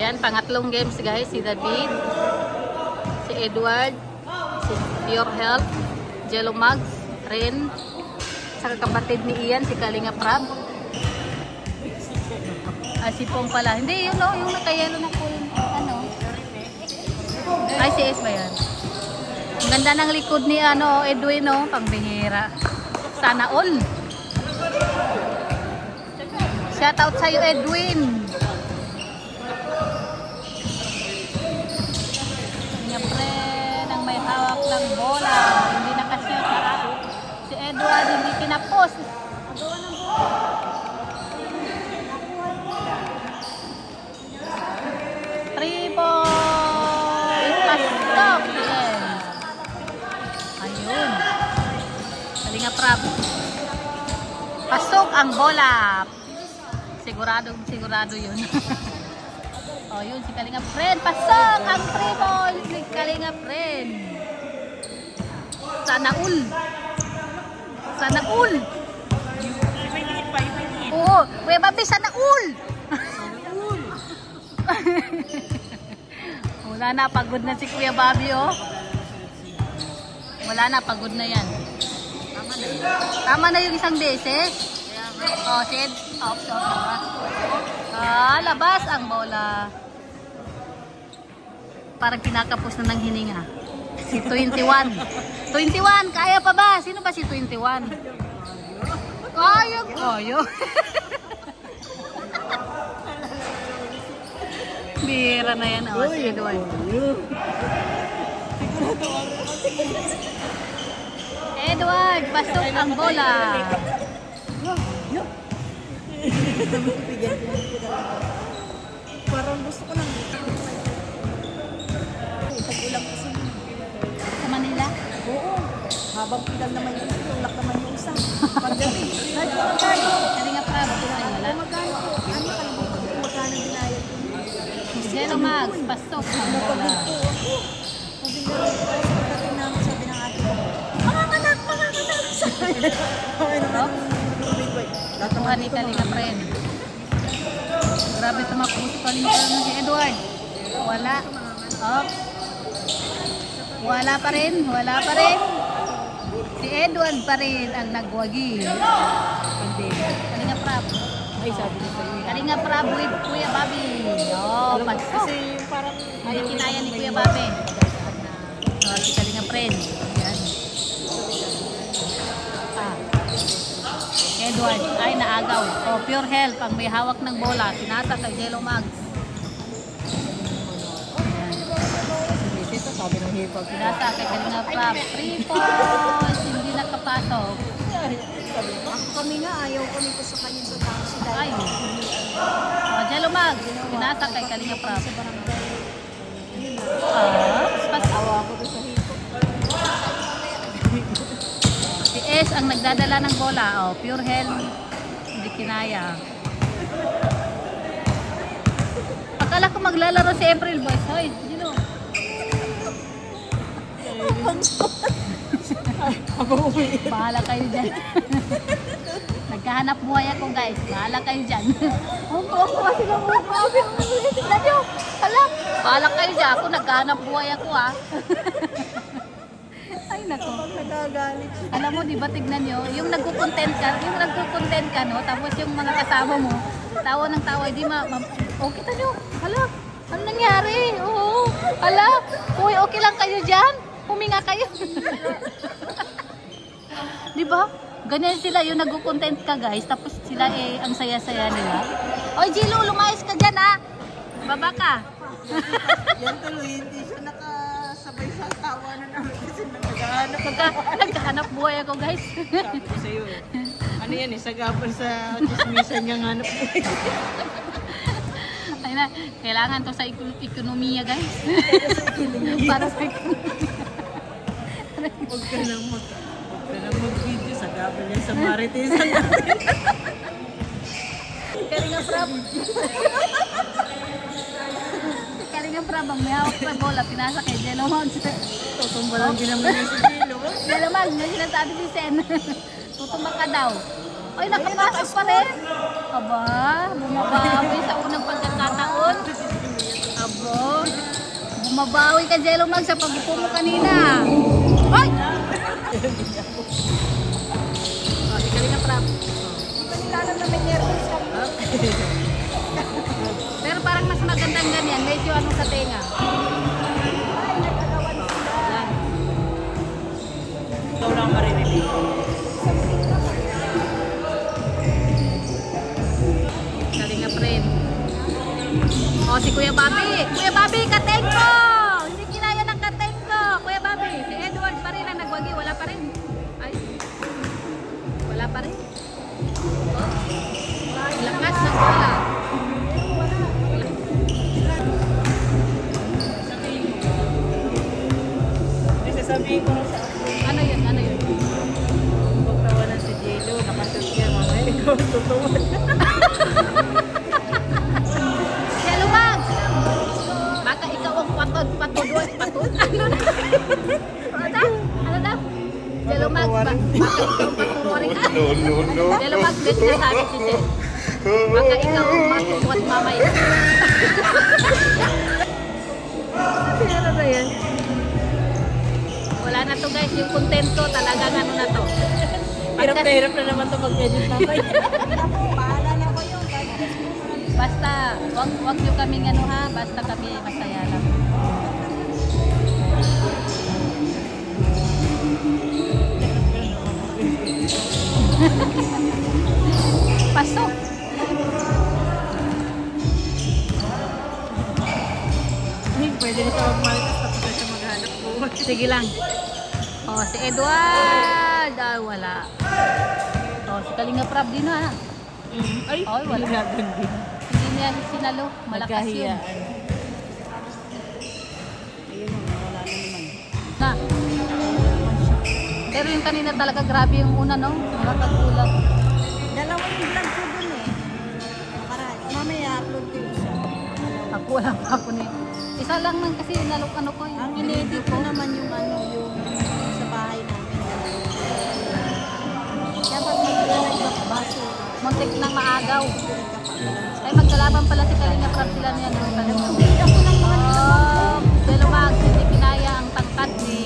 Ayan, pangatlong games guys. Si David, si Edward, si Pure Health, Jello Mags, Ren, saka kapatid ni Ian, si Kalinga Prab. Si Pong pala. Hindi, yun no, yung nakayelo na po yung ano. Ay, si S ba yan? Ang ganda ng likod ni Edwin, no? Pangbihira. Sana all. Shoutout sa'yo, Edwin. Siyempre, nang may hawak ng bola. Hindi nakashoot. Si Edward, hindi kinapost. Kalinga Prab. Pasok ang bola. Sigurado yun. Oh, yun si Kalinga Friend. Pasok ang free ball si Kalinga Friend. Sana all. Oo, Kuya Bobby, sana all. Wala na, pagod na si Kuya Bobby, oh. Wala na, pagod na yan. Tama na yung isang beses. Oh, Sid. Labas ang bola. Parang kinakapos na ng hininga. Si 21. 21, kaya pa ba? Sino ba si 21? Kaya. Bira na yan, oh, si Edward. Edward, pasok ang bola. Parang gusto ko lang. Tag-ulang kasi. Sa Manila? Oo. Habang pinag naman yun, tulak naman yung isa. Pagdating. Kalinga Prab. Ay, wala. Magkano? Ano kalimutan ko magkano binayad ko? Jello Mags, pasok ang bola. Sabi nga, pagdating namin sabi ng ate ko, Manganganak! Tuhan ni Kalinga Friend. Grabe tumakuso pa rin si Edward. Wala. Oh. Wala pa rin. Si Edward pa rin ang nagwagi. Hindi. Kalinga Prab. Ay, sabi niya sa'yo. Kalinga Prab with Kuya Bobby. Oh, pasok. Kasi parang Ay, kinaya ni Kuya Bobby. Oh, si Kalinga Friend. Yan. Edward ay naagaw. Oh, Pure Health ang may hawak ng bola. Sinasa kay Jello Mags. ito, sabi ng hipag. Sinasa kay Kalinga Prab. 3 points. Hindi nakapasok. Kami nga, ayaw kami ko sa kanya sa tao si Dai. Ay. Oh, Jello Mags. Sinasa kay Kalinga Prab. Awa ko doon sa hipag. Si S ang nagdadala ng bola. Oh, Pure Health. Hindi kinaya. Akala ko maglalaro si April Boys. Hoy, Gino. Bahala kayo dyan. Nagkahanap buhay ako guys. Bahala kayo dyan. Bahala kayo dyan. Ako nagkahanap buhay ako ha. Ay nako. Nagagalit. Alam mo, di ba tignan nyo, yung nagko-content ka, no? Tapos yung mga kasama mo, tawa ng tawa, di oh, kita nyo, hala, ano nangyari? Oo, hala, uy, okay lang kayo dyan? Huminga kayo. Di ba? Ganyan sila, yung nagko-content ka guys, tapos sila ang saya-saya nila. Oy, Jilo, lumayas ka dyan ha. Baba ka. Yan tuloy, hindi siya nakasabay sa tawanan namin kasi Nagkahanap buhay ako guys. sabi ko sa'yo eh. Ano yan eh, sagapan sa dismisan niyang hanap buhay. Ay na, kailangan to sa ekonomiya guys. Para sa ekonomiya. Huwag ka lang mag-video, sagapan niya sa maritisan natin. Kalinga Prab. Kalinga Prab ang may hawak na bola, pinasa kay Jello Mags. Tutumba lang din naman yung si Jello. Jello Mags, may sinasabi si Sen. Tutumba ka daw. Ay, nakapasok pa rin. Aba, bumabawi sa unang pagkakataon. Mabawi ka, Jello Mag, sa pag-upo mo kanina. Hoy! Oh, si Kalinga Prab. Pero parang mas magandang ganyan. Medyo ano sa tenga. Yan. Ikaw lang marinig. Kalinga friend. Oh, si Kuya Bobby. Kuya Bobby, kateng ko! Hindi kinaya ng kateng ko. Kuya Bobby, si Edward pa rin ang nagwagi. Wala pa rin. Ay. Wala pa rin. Oh. Lakas ng bola. Sabihin ko sa Ano yun? Ano yun? huwag tawanan si Jello. Nakasot niya mga ikaw tutuwa. Jello Mag! Baka ikaw ang patod. Ano na? Ano daw? Jello Mag, baka ikaw ang patuwari ka. No. Jello Mag, bet na sabi si Sir. Baka ikaw ang matutuwat mamaya. Ano na yan? Wala na to guys, yung content ko talagang ano na to. Hirap na hirap na naman ito mag-edit mamay. Basta, wag nyo kaming ano ha, basta kami masaya lang. Pasok! Pwede na siya magmalitas tapos na siya maghanap po. Sige lang. Oh, si Edward! Ah, wala. Oh, si Kalinga Prab din ha. Ay, Ay, wala. ilagan din. Hindi niya sinalo. Malakas yun. Nagkahiyaan. Ayun o, wala na naman. Na. Pero yung kanina talaga grabe yung una, no? Nakakagulat. Dalawang vlog ko dun eh. Mamaya upload ko yung isa. Ako wala pa ako ni. Isa lang man kasi ano ko yung Ang in-edit ko naman yung ano, yung sa bahay namin. Kaya pag mag-live baso, muntik nang maagaw. Ay magkalaban pala si Kalinga Prab sila niya. No? ako lang mga Oh, Jello Mag, hindi kinaya ang tangkad ni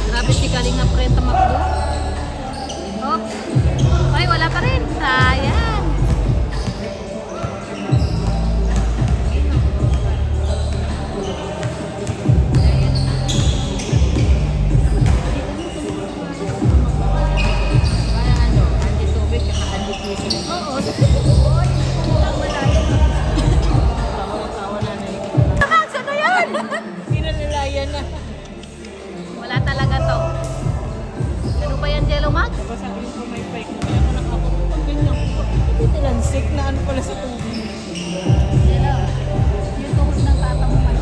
grabe si Kalinga Prab tamakbo. Oh, ay wala pa rin. Sayang. Pinalalayan na. Wala talaga to. Ano ba yan, Jello Mag? Diba sabi ko may bike na kaya ko nakakapag ganyan. Hindi talansik na ano pala sa tubig. Jello, yung tuhod ng tata mo man.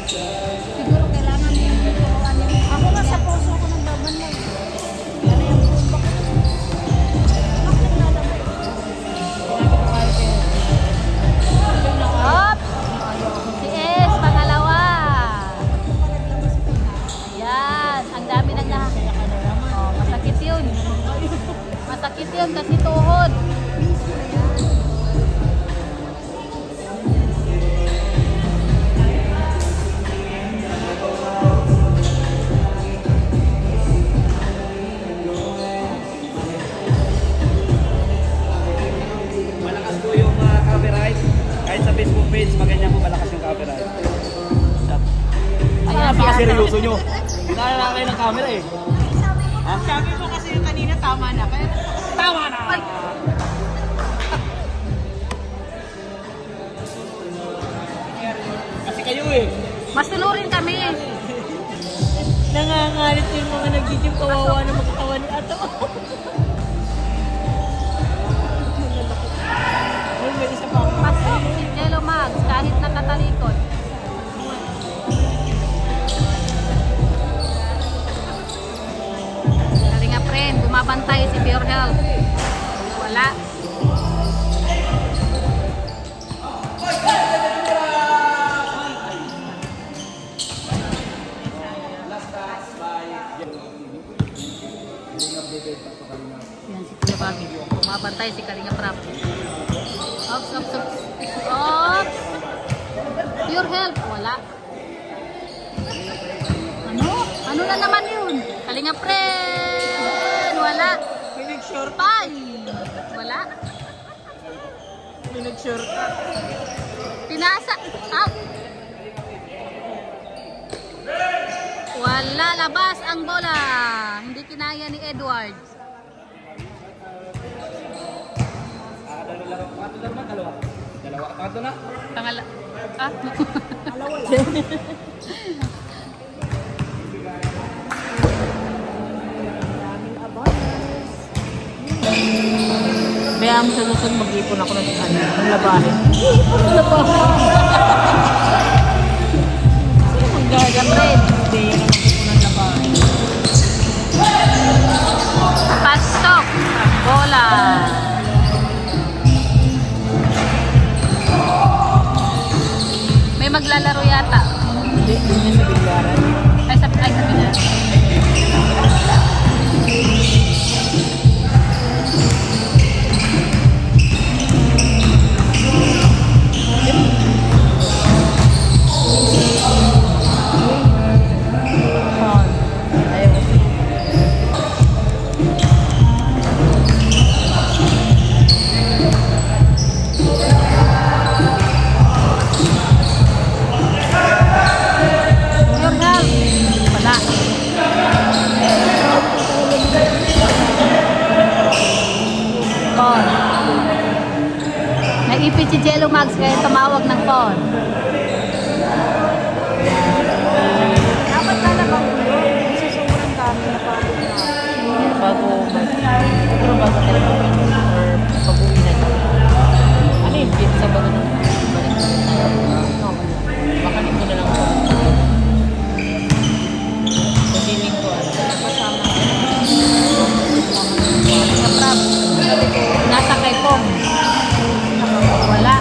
Siguro kailangan yung tuturuan niya. Ako nga sa puso ko ng laban lang. Ano yung puso ko? Bakit naglalabay? Hop! Si S, pangalawa. Yan, ang dami nang oh, masakit yun. Masakit yun kasi tuhod. Malakas po yung copyright. Kahit sa Facebook page, maganda po malakas yung copyright. Ayan, Napakaseryoso nyo. Hinala na kayo ng camera eh. Sabi mo kasi yung kanina tama na. Kaya Tama na! Kasi kayo eh. masunurin kami. nangangalit yung mga nag-gym kawawa na magkatawa ni Ato. Ay, may isa pa ako. Pasok si Jello Mag kahit nakatalikod. Kalinga friend, bumabantay si Pure Health. Wala. Yan si Kuya Bobby. Bumabantay si Kalinga Prab. Ops. Ops. Pure Health. Wala. Ano na naman yun? Kalinga friend! Wala. May nag-short. Bye! Wala. May nag-short. Pinasa. Out. Wala. Labas ang bola. Hindi kinaya ni Edwards. Dalawa. Pangatlo na. Pangala. Ah. Kaya ang sa susunod mag-ipon ako ng labahin. Kalinga friend. Hindi, yan ang mag-ipon ng labahin. Pasok. Ang bola. May maglalaro yata. Hindi, yun yung sa bilyaran. Ay, sa bilas. Wala. Paul. Naipit si Jello Mags kaya tumawag ng Paul. Dapat na naman ulo. Kasi sobrang dami na pagod na. Bago siguro bago talaga or pag-uwi na tayo. Ano yung pizza ba na balik na tayo? Baka linggo na lang ako. Kasi linggo kasama Sa prab. Nasa kay Pong. Wala.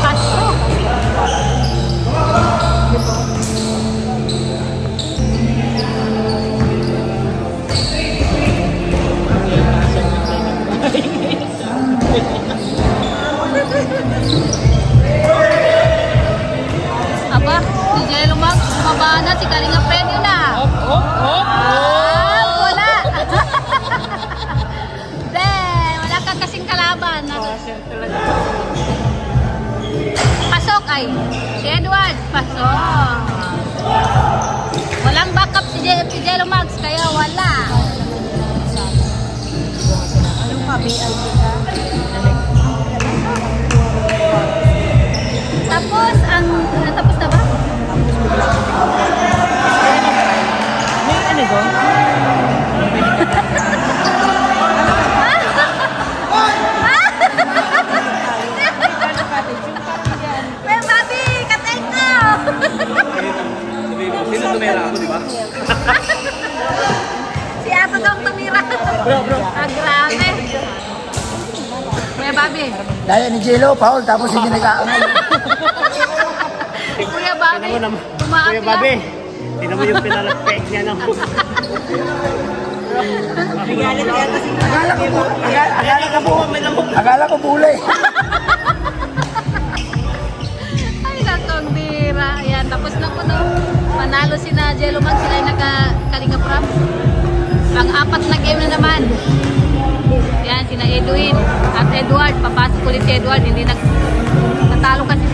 Pasok. Aba, si Jello Mags, bumaba na si Kalinga friend yun na. Ah, wala. Wala ka kasing kalaban. Pasok ay. Si Edward, pasok. Walang backup si Jello Mags, kaya wala. Anong ka-BIP ka? Tapos, natapos na ba? May ano doon? May babi, katay ko! Sino tumira ako, di ba? Si Ato daw tumira. Ah, grabe. Kuya Bobby. Daya ni Jello, Paul, tapos hindi nag-aangal. Kuya Bobby. Tingnan mo naman. Tumaas Kuya lang. Bobby. Tingnan mo yung pinalagpeg niya ng... Akala ko bule. Ay, nakong bira. Ayan, tapos na po no. Panalo si na Jello Mags. Sila yung nagka-Kalinga Prab. Pang-apat na game na naman. Yan, sina Edwin at Edward. Papasok ulit si Edward. Hindi natalo kasi